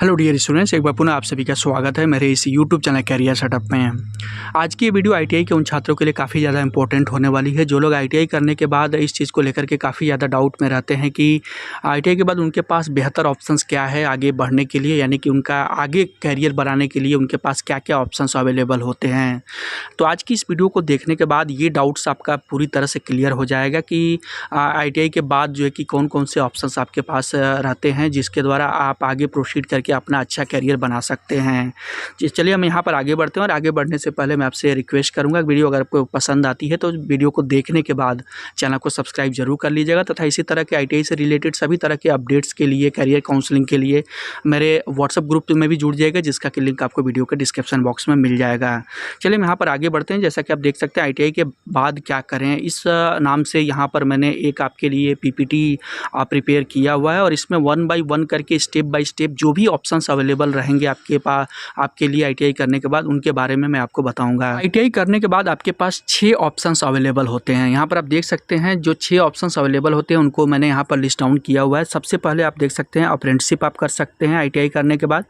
Hello dear students, एक बार पुनः आप सभी का स्वागत है मेरे इस यूट्यूब चैनल कैरियर सेटअप में। आज की ये वीडियो आईटीआई के उन छात्रों के लिए काफ़ी ज़्यादा इंपॉर्टेंट होने वाली है जो लोग आईटीआई करने के बाद इस चीज़ को लेकर के काफ़ी ज़्यादा डाउट में रहते हैं कि आईटीआई के बाद उनके पास बेहतर ऑप्शंस क्या है आगे बढ़ने के लिए, यानी कि उनका आगे कैरियर बनाने के लिए उनके पास क्या क्या ऑप्शंस अवेलेबल होते हैं। तो आज की इस वीडियो को देखने के बाद ये डाउट्स आपका पूरी तरह से क्लियर हो जाएगा कि आईटीआई के बाद जो है कि कौन कौन से ऑप्शंस आपके पास रहते हैं जिसके द्वारा आप आगे प्रोसीड करके अपना अच्छा करियर बना सकते हैं। चलिए हम यहाँ पर आगे बढ़ते हैं और आगे बढ़ने से पहले मैं आपसे रिक्वेस्ट करूँगा, वीडियो अगर आपको पसंद आती है तो वीडियो को देखने के बाद चैनल को सब्सक्राइब जरूर कर लीजिएगा तथा इसी तरह के आईटीआई से रिलेटेड सभी तरह के अपडेट्स के लिए, करियर काउंसलिंग के लिए मेरे व्हाट्सएप ग्रुप में भी जुड़ जाएगा जिसका कि लिंक आपको वीडियो के डिस्क्रिप्शन बॉक्स में मिल जाएगा। चलिए हम यहाँ पर आगे बढ़ते हैं। जैसा कि आप देख सकते हैं आईटीआई के बाद क्या करें, इस नाम से यहाँ पर मैंने एक आपके लिए पीपीटी प्रिपेयर किया हुआ है और इसमें 1 बाय 1 करके स्टेप बाय स्टेप जो भी ऑप्शंस अवेलेबल रहेंगे आपके पास आपके लिए आईटीआई करने के बाद उनके बारे में मैं आपको बताऊंगा। आईटीआई करने के बाद आपके पास 6 ऑप्शंस अवेलेबल होते हैं। यहाँ पर आप देख सकते हैं जो 6 ऑप्शंस अवेलेबल होते हैं उनको मैंने यहाँ पर लिस्ट डाउन किया हुआ है। सबसे पहले आप देख सकते हैं अप्रेंटिसशिप आप कर सकते हैं आईटीआई करने के बाद।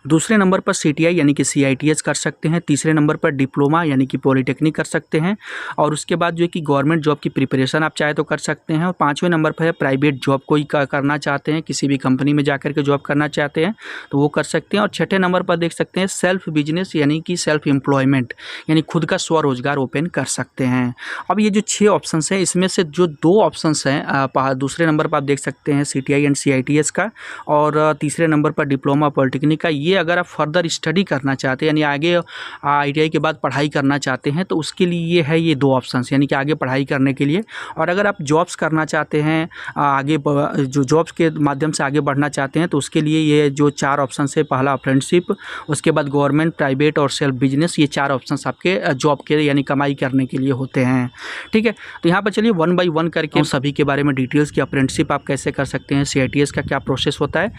दूसरे नंबर पर सीटीआई यानी कि सीआईटीएस कर सकते हैं। तीसरे नंबर पर डिप्लोमा यानी कि पॉलिटेक्निक कर सकते हैं और उसके बाद जो है कि गवर्नमेंट जॉब की प्रिपरेशन आप चाहे तो कर सकते हैं। और 5वें नंबर पर है प्राइवेट जॉब कोई करना चाहते हैं, किसी भी कंपनी में जाकर के जॉब करना चाहते हैं तो वो कर सकते हैं। और 6ठे नंबर पर देख सकते हैं सेल्फ बिजनेस यानी कि सेल्फ एम्प्लॉयमेंट यानी खुद का स्वरोजगार ओपन कर सकते हैं। अब ये जो 6 ऑप्शंस हैं इसमें से जो 2 ऑप्शंस हैं दूसरे नंबर पर आप देख सकते हैं सीटीआई एंड सीआईटीएस का और तीसरे नंबर पर डिप्लोमा पॉलिटेक्निक का। ये अगर आप फर्दर स्टडी करना चाहते हैं यानी आगे आईटीआई के बाद पढ़ाई करना चाहते हैं तो उसके लिए ये है ये 2 ऑप्शंस यानी कि आगे पढ़ाई करने के लिए। और अगर आप जॉब्स करना चाहते हैं आगे जो जॉब्स के माध्यम से आगे बढ़ना चाहते हैं तो उसके लिए ये जो 4 ऑप्शन है, पहला अप्रेंटिसशिप, उसके बाद गवर्नमेंट, प्राइवेट और सेल्फ बिजनेस, ये 4 ऑप्शंस आपके जॉब के यानी कमाई करने के लिए होते हैं। ठीक है, तो यहाँ पर चलिए 1 बाय 1 करके सभी के बारे में डिटेल्स की अप्रेंटिसशिप आप कैसे कर सकते हैं, सीआईटीएस का क्या प्रोसेस होता है।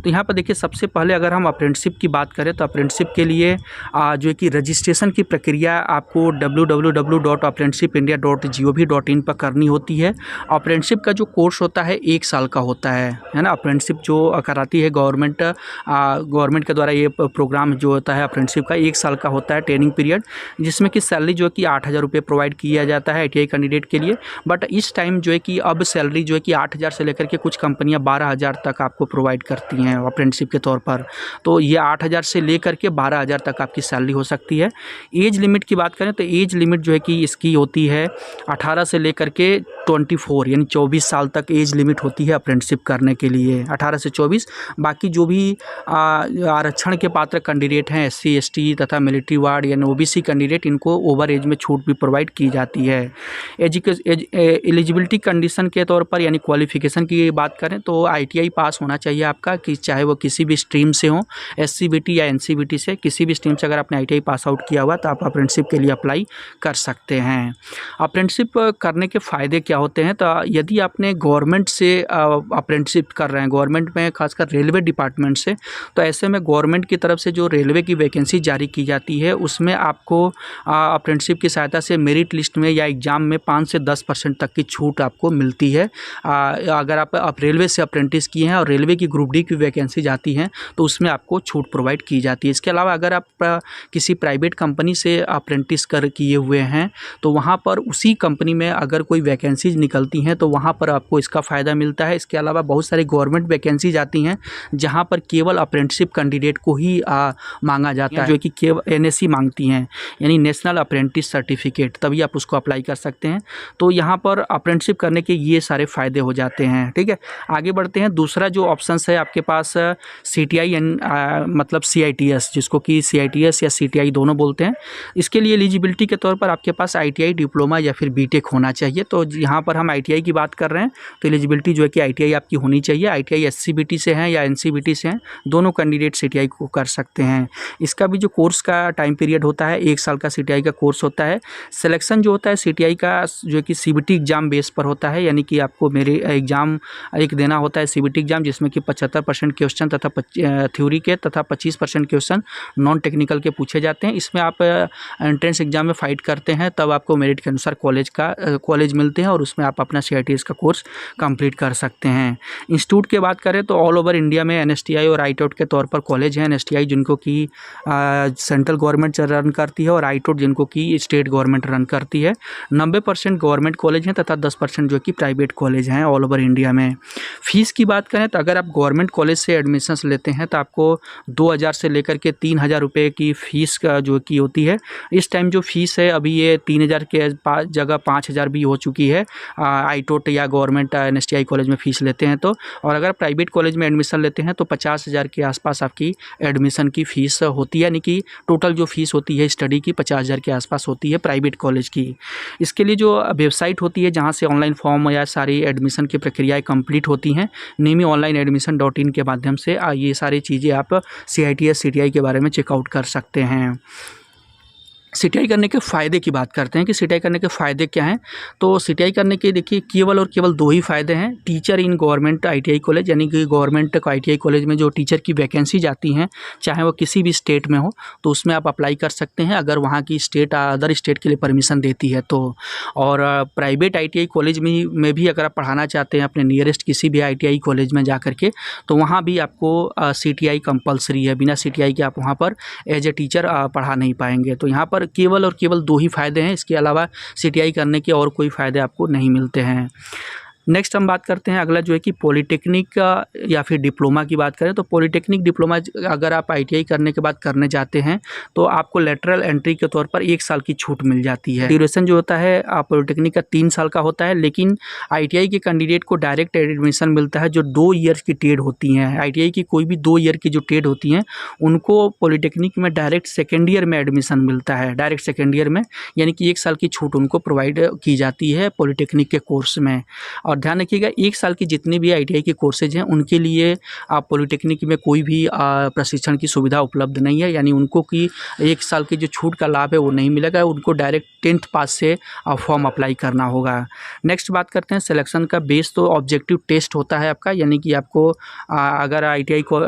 तो यहाँ पर देखिए सबसे पहले अगर हम अप्रेंटिसशिप की बात करें तो अप्रेंटिसशिप के लिए जो है कि रजिस्ट्रेशन की प्रक्रिया आपको www.apprenticeshipindia.gov.in पर करनी होती है। अप्रेंटिसशिप का जो कोर्स होता है 1 साल का होता है ना। अप्रेंटिसशिप जो कराती है गवर्नमेंट के द्वारा ये प्रोग्राम जो होता है अप्रेंटिसशिप का 1 साल का होता है ट्रेनिंग पीरियड, जिसमें कि सैलरी जो है कि 8,000 रुपये प्रोवाइड किया जाता है आईटीआई कैंडिडेट के लिए। बट इस टाइम जो है कि अब सैलरी जो है कि 8,000 से लेकर के कुछ कंपनियां 12,000 तक आपको प्रोवाइड करती हैं अप्रेंटिसशिप के तौर पर। तो ये 8,000 से लेकर के 12,000 तक आपकी सैलरी हो सकती है। एज लिमिट की बात करें तो एज लिमिट जो है कि इसकी होती है 18 से लेकर के 24 यानी 24 साल तक एज लिमिट होती है अप्रेंटिसशिप करने के लिए, 18 से 24। बाकी जो भी आरक्षण के पात्र कैंडिडेट हैं एससी एसटी तथा मिलिट्री वार्ड यानी ओबीसी कैंडिडेट, इनको ओवर एज में छूट भी प्रोवाइड की जाती है। एलिजिबिलिटी कंडीशन के तौर पर यानी क्वालिफिकेशन की बात करें तो आईटीआई पास होना चाहिए आपका, कि चाहे वो किसी भी स्ट्रीम से हो, एससीबीटी या एनसीबीटी से, किसी भी स्ट्रीम से अगर आपने आईटीआई पास आउट किया हुआ तो आप अप्रेंटिसशिप के लिए अप्लाई कर सकते हैं। अप्रेंटिसशिप करने के फ़ायदे क्या होते हैं, तो यदि आपने गवर्नमेंट से अप्रेंटिसशिप कर रहे हैं, गवर्नमेंट में खासकर रेलवे डिपार्टमेंट से, तो ऐसे में गवर्नमेंट की तरफ से जो रेलवे की वैकेंसी जारी की जाती है उसमें आपको अप्रेंटिसशिप की सहायता से मेरिट लिस्ट में या एग्ज़ाम में 5 से 10% तक की छूट आपको मिलती है। अगर आप रेलवे से अप्रेंटिस किए हैं और रेलवे की ग्रुप डी की वैकेंसी जाती हैं तो उसमें आपको छूट प्रोवाइड की जाती है। इसके अलावा अगर आप किसी प्राइवेट कंपनी से अप्रेंटिस किए हुए हैं तो वहाँ पर उसी कंपनी में अगर कोई वैकेंसीज निकलती हैं तो वहाँ पर आपको इसका फ़ायदा मिलता है। इसके अलावा बहुत सारी गवर्नमेंट वैकेंसीज आती हैं जहाँ पर केवल अप्रेंटिसशिप कैंडिडेट को ही मांगा जाता है, जो कि केवल एनएससी मांगती हैं यानी नेशनल अप्रेंटिस सर्टिफिकेट, तभी आप उसको अप्लाई कर सकते हैं। तो यहाँ पर अप्रेंटिसशिप करने के ये सारे फ़ायदे हो जाते हैं। ठीक है, आगे बढ़ते हैं। दूसरा जो ऑप्शंस है आपके पास सीटीआई मतलब सीआईटीएस, जिसको कि सीआईटीएस या सीटीआई दोनों बोलते हैं। इसके लिए एलिजिबिलिटी के तौर पर आपके पास आईटीआई, डिप्लोमा या फिर बीटेक होना चाहिए। तो यहाँ पर हम आईटीआई की बात कर रहे हैं तो एलिजिबिलिटी जो है कि आईटीआई आपकी होनी चाहिए। आईटीआई एससीबीटी से हैं या एनसीबीटी से हैं, दोनों कैंडिडेट सीटीआई को कर सकते हैं। इसका भी जो कोर्स का टाइम पीरियड होता है 1 साल का सीटीआई का कोर्स होता है। सिलेक्शन जो होता है सीटीआई का जो है कि सीबीटी एग्ज़ाम बेस पर होता है, यानी कि आपको मेरे एग्ज़ाम एक देना होता है सीबीटी एग्ज़ाम, जिसमें कि 75% क्वेश्चन तथा थ्योरी के तथा 25% क्वेश्चन नॉन टेक्निकल के पूछे जाते हैं। इसमें आप एंट्रेंस एग्जाम में फाइट करते हैं तब आपको मेरिट के अनुसार कॉलेज मिलते हैं और उसमें आप अपना सीआईटीएस का कोर्स कंप्लीट कर सकते हैं। इंस्टीट्यूट की बात करें तो ऑल ओवर इंडिया में एनएसटीआई और आईटोट के तौर पर कॉलेज हैं, एनएसटीआई जिनको कि सेंट्रल गवर्नमेंट रन करती है और आईटोट जिनको कि स्टेट गवर्नमेंट रन करती है। 90% गवर्नमेंट कॉलेज हैं तथा 10% जो कि प्राइवेट कॉलेज हैं ऑल ओवर इंडिया में। फ़ीस की बात करें तो अगर आप गवर्नमेंट कॉलेज से एडमिशन्स लेते हैं तो आपको 2000 से लेकर के 3000 रुपये की फ़ीस का जो कि होती है। इस टाइम जो फ़ीस है अभी ये 3000 के जगह 5000 भी हो चुकी है आईटोट या गवर्नमेंट एनएसटीआई कॉलेज में फ़ीस लेते हैं तो। और अगर प्राइवेट कॉलेज में एडमिशन लेते हैं तो 50,000 के आसपास आपकी एडमिशन की फ़ीस होती है, यानी कि टोटल जो फ़ीस होती है स्टडी की 50,000 के आसपास होती है प्राइवेट कॉलेज की। इसके लिए जो वेबसाइट होती है जहाँ से ऑनलाइन फॉर्म या सारी एडमिशन की प्रक्रियाएँ कंप्लीट होती हैं, NIMI-online-admission.in के माध्यम से ये सारी चीज़ें आप CITS CTI के बारे में चेकआउट कर सकते हैं। सीटीआई करने के फ़ायदे की बात करते हैं कि सीटीआई करने के फ़ायदे क्या हैं। तो सीटीआई करने के देखिए केवल और केवल 2 ही फ़ायदे हैं। Teacher in government ITI college, यानी कि गवर्नमेंट आईटीआई कॉलेज में जो टीचर की वैकेंसी जाती हैं, चाहे वो किसी भी स्टेट में हो, तो उसमें आप अप्लाई कर सकते हैं अगर वहाँ की स्टेट अदर स्टेट के लिए परमिशन देती है तो। और प्राइवेट आईटीआई कॉलेज में भी अगर आप पढ़ाना चाहते हैं अपने नियरेस्ट किसी भी आईटीआई कॉलेज में जा करके, तो वहाँ भी आपको सीटीआई कंपल्सरी है। बिना सीटीआई के आप वहाँ पर एज ए टीचर पढ़ा नहीं पाएंगे। तो यहाँ पर केवल और केवल 2 ही फ़ायदे हैं, इसके अलावा सीटीआई करने के और कोई फ़ायदे आपको नहीं मिलते हैं। नेक्स्ट हम बात करते हैं अगला जो है कि पॉलिटेक्निक का या फिर डिप्लोमा की बात करें तो पॉलिटेक्निक डिप्लोमा अगर आप आईटीआई करने के बाद करने जाते हैं तो आपको लेटरल एंट्री के तौर पर 1 साल की छूट मिल जाती है। ड्यूरेशन जो होता है पॉलिटेक्निक का 3 साल का होता है, लेकिन आईटीआई के कैंडिडेट को डायरेक्ट एडमिशन मिलता है जो 2 ईयर्स की टेड होती हैं। आईटीआई की कोई भी 2 ईयर की जो टेड होती हैं उनको पॉलिटेक्निक में डायरेक्ट सेकेंड ईयर में एडमिशन मिलता है, डायरेक्ट सेकेंड ईयर में, यानी कि 1 साल की छूट उनको प्रोवाइड की जाती है पॉलिटेक्निक के कोर्स में। और ध्यान रखिएगा 1 साल की जितने भी आईटीआई के कोर्सेज हैं उनके लिए आप पॉलिटेक्निक में कोई भी प्रशिक्षण की सुविधा उपलब्ध नहीं है, यानी उनको कि 1 साल की जो छूट का लाभ है वो नहीं मिलेगा, उनको डायरेक्ट 10th पास से फॉर्म अप्लाई करना होगा। नेक्स्ट बात करते हैं सिलेक्शन का बेस। तो ऑब्जेक्टिव टेस्ट होता है आपका, यानी कि आपको अगर आईटीआई को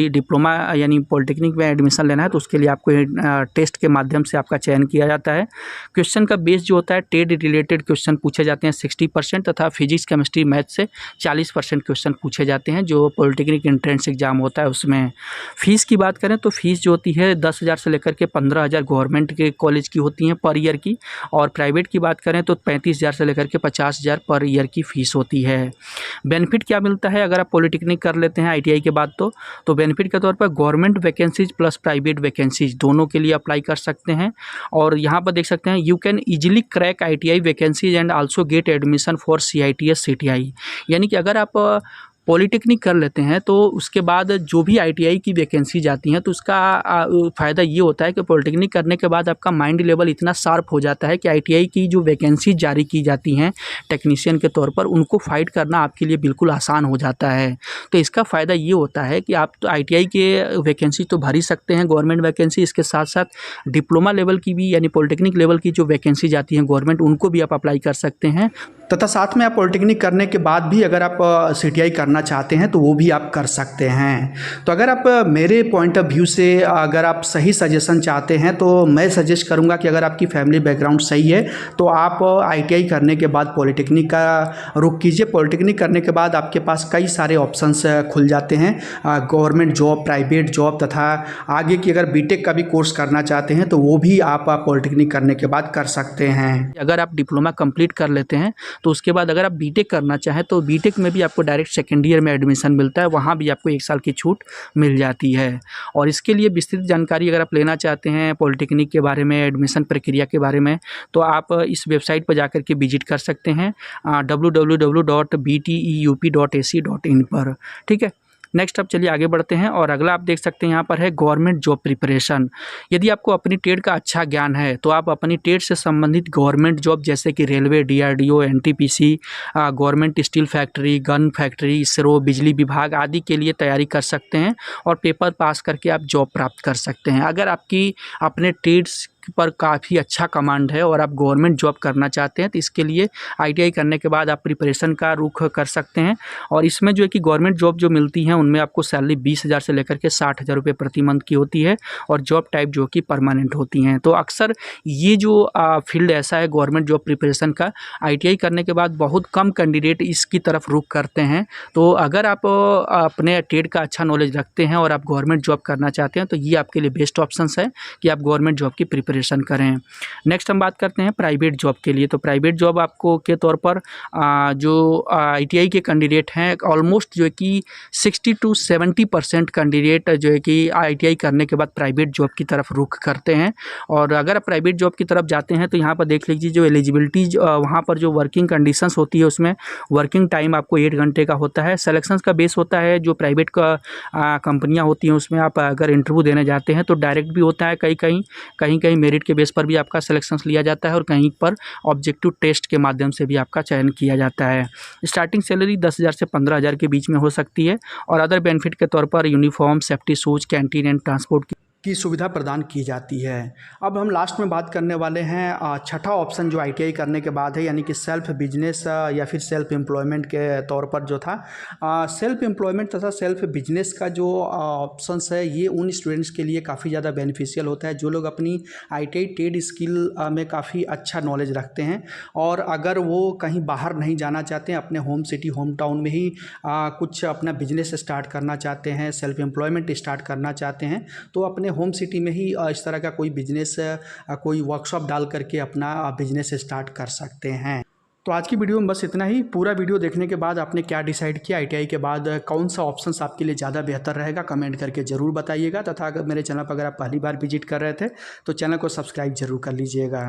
डिप्लोमा यानी पॉलिटेक्निक में एडमिशन लेना है तो उसके लिए आपको टेस्ट के माध्यम से आपका चयन किया जाता है। क्वेश्चन का बेस जो होता है टेड रिलेटेड क्वेश्चन पूछे जाते हैं 60% तथा फिजिक्स केमिस्ट्री मैथ से 40% क्वेश्चन पूछे जाते हैं जो पॉलिटेक्निक एंट्रेंस एग्जाम होता है उसमें। फ़ीस की बात करें तो फ़ीस जो होती है 10,000 से लेकर के 15,000 गवर्नमेंट के कॉलेज की होती हैं पर ईयर की, और प्राइवेट की बात करें तो 35,000 से लेकर के 50,000 पर ईयर की फ़ीस होती है। बेनिफिट क्या मिलता है अगर आप पॉलिटेक्निक कर लेते हैं आईटीआई के बाद तो बेनिफिट के तौर पर government vacancies plus private vacancies दोनों के लिए अप्लाई कर सकते हैं। और यहाँ पर देख सकते हैं you can easily crack ITI vacancies and also get admission for CITS CTI, यानी कि अगर आप पॉलिटेक्निक कर लेते हैं तो उसके बाद जो भी आईटीआई की वैकेंसी जाती हैं तो उसका फ़ायदा ये होता है कि पॉलिटेक्निक करने के बाद आपका माइंड लेवल इतना शार्प हो जाता है कि आईटीआई की जो वैकेंसी जारी की जाती हैं टेक्नीशियन के तौर पर उनको फाइट करना आपके लिए बिल्कुल आसान हो जाता है। तो इसका फ़ायदा ये होता है कि आप तो आईटीआई के वैकेंसी तो भर ही सकते हैं गवर्नमेंट वैकेंसी, इसके साथ साथ डिप्लोमा लेवल की भी यानी पॉलिटेक्निक लेवल की जो वैकेंसी जाती हैं गवर्नमेंट उनको भी आप अप्लाई कर सकते हैं। तथा साथ में आप पॉलिटेक्निक करने के बाद भी अगर आप सीटीआई करना चाहते हैं तो वो भी आप कर सकते हैं। तो अगर आप मेरे पॉइंट ऑफ व्यू से अगर आप सही सजेशन चाहते हैं तो मैं सजेस्ट करूंगा कि अगर आपकी फैमिली बैकग्राउंड सही है तो आप आईटीआई करने के बाद पॉलिटेक्निक का रुख कीजिए। पॉलिटेक्निक करने के बाद आपके पास कई सारे ऑप्शंस खुल जाते हैं, गवर्नमेंट जॉब, प्राइवेट जॉब, तथा आगे की अगर बीटेक का भी कोर्स करना चाहते हैं तो वो भी आप पॉलिटेक्निक करने के बाद कर सकते हैं। अगर आप डिप्लोमा कंप्लीट कर लेते हैं तो उसके बाद अगर आप बीटेक करना चाहें तो बीटेक में भी आपको डायरेक्ट सेकेंड ईयर में एडमिशन मिलता है, वहाँ भी आपको 1 साल की छूट मिल जाती है। और इसके लिए विस्तृत जानकारी अगर आप लेना चाहते हैं पॉलिटेक्निक के बारे में, एडमिशन प्रक्रिया के बारे में, तो आप इस वेबसाइट पर जाकर के विजिट कर सकते हैं www.bteup.ac.in पर। ठीक है, नेक्स्ट अब चलिए आगे बढ़ते हैं और अगला आप देख सकते हैं यहाँ पर है गवर्नमेंट जॉब प्रिपरेशन। यदि आपको अपनी ट्रेड का अच्छा ज्ञान है तो आप अपनी ट्रेड से संबंधित गवर्नमेंट जॉब जैसे कि railway, DRDO, NTPC, government steel factory, gun factory, ISRO, बिजली विभाग आदि के लिए तैयारी कर सकते हैं और पेपर पास करके आप जॉब प्राप्त कर सकते हैं। अगर आपकी अपने ट्रेड्स पर काफ़ी अच्छा कमांड है और आप गवर्नमेंट जॉब करना चाहते हैं तो इसके लिए ITI करने के बाद आप प्रिपरेशन का रुख कर सकते हैं। और इसमें जो है कि गवर्नमेंट जॉब जो मिलती हैं उनमें आपको सैलरी 20,000 से लेकर के 60,000 रुपये प्रति मंथ की होती है और जॉब टाइप जो कि परमानेंट होती हैं। तो अक्सर ये जो फील्ड ऐसा है गवर्नमेंट जॉब प्रिपरेशन का, ITI करने के बाद बहुत कम कैंडिडेट इसकी तरफ रुख करते हैं। तो अगर आप अपने टेट का अच्छा नॉलेज रखते हैं और आप गवर्नमेंट जॉब करना चाहते हैं तो ये आपके लिए बेस्ट ऑप्शंस है कि आप गवर्नमेंट जॉब की प्रिपरेशन करें। नेक्स्ट हम बात करते हैं प्राइवेट जॉब के लिए। तो प्राइवेट जॉब आपको के तौर पर जो ITI के कैंडिडेट हैं ऑलमोस्ट जो है कि 60 to 70% कैंडिडेट जो है कि ITI करने के बाद प्राइवेट जॉब की तरफ रुख करते हैं। और अगर आप प्राइवेट जॉब की तरफ जाते हैं तो यहाँ पर देख लीजिए जो एलिजिबिलिटी वहाँ पर जो वर्किंग कंडीशंस होती है उसमें वर्किंग टाइम आपको 8 घंटे का होता है। सिलेक्शंस का बेस होता है जो प्राइवेट का कंपनियाँ होती हैं उसमें आप अगर इंटरव्यू देने जाते हैं तो डायरेक्ट भी होता है, कहीं मेरिट के बेस पर भी आपका सिलेक्शंस लिया जाता है और कहीं पर ऑब्जेक्टिव टेस्ट के माध्यम से भी आपका चयन किया जाता है। स्टार्टिंग सैलरी 10,000 से 15,000 के बीच में हो सकती है और अदर बेनिफिट के तौर पर uniform, safety shoes, canteen and transport की सुविधा प्रदान की जाती है। अब हम लास्ट में बात करने वाले हैं छठा ऑप्शन जो ITI करने के बाद है, यानी कि सेल्फ बिजनेस या फिर सेल्फ एम्प्लॉयमेंट के तौर पर जो था। सेल्फ एम्प्लॉयमेंट तथा सेल्फ बिजनेस का जो ऑप्शंस है ये उन स्टूडेंट्स के लिए काफ़ी ज़्यादा बेनिफिशियल होता है जो लोग अपनी ITI ट्रेड स्किल में काफ़ी अच्छा नॉलेज रखते हैं और अगर वो कहीं बाहर नहीं जाना चाहते हैं, अपने होम सिटी होम टाउन में ही कुछ अपना बिजनेस स्टार्ट करना चाहते हैं, सेल्फ एम्प्लॉयमेंट स्टार्ट करना चाहते हैं, तो अपने होम सिटी में ही इस तरह का कोई बिजनेस कोई वर्कशॉप डाल करके अपना बिजनेस स्टार्ट कर सकते हैं। तो आज की वीडियो में बस इतना ही। पूरा वीडियो देखने के बाद आपने क्या डिसाइड किया, ITI के बाद कौन सा ऑप्शंस आपके लिए ज़्यादा बेहतर रहेगा कमेंट करके ज़रूर बताइएगा। तथा अगर मेरे चैनल पर अगर आप पहली बार विजिट कर रहे थे तो चैनल को सब्सक्राइब जरूर कर लीजिएगा।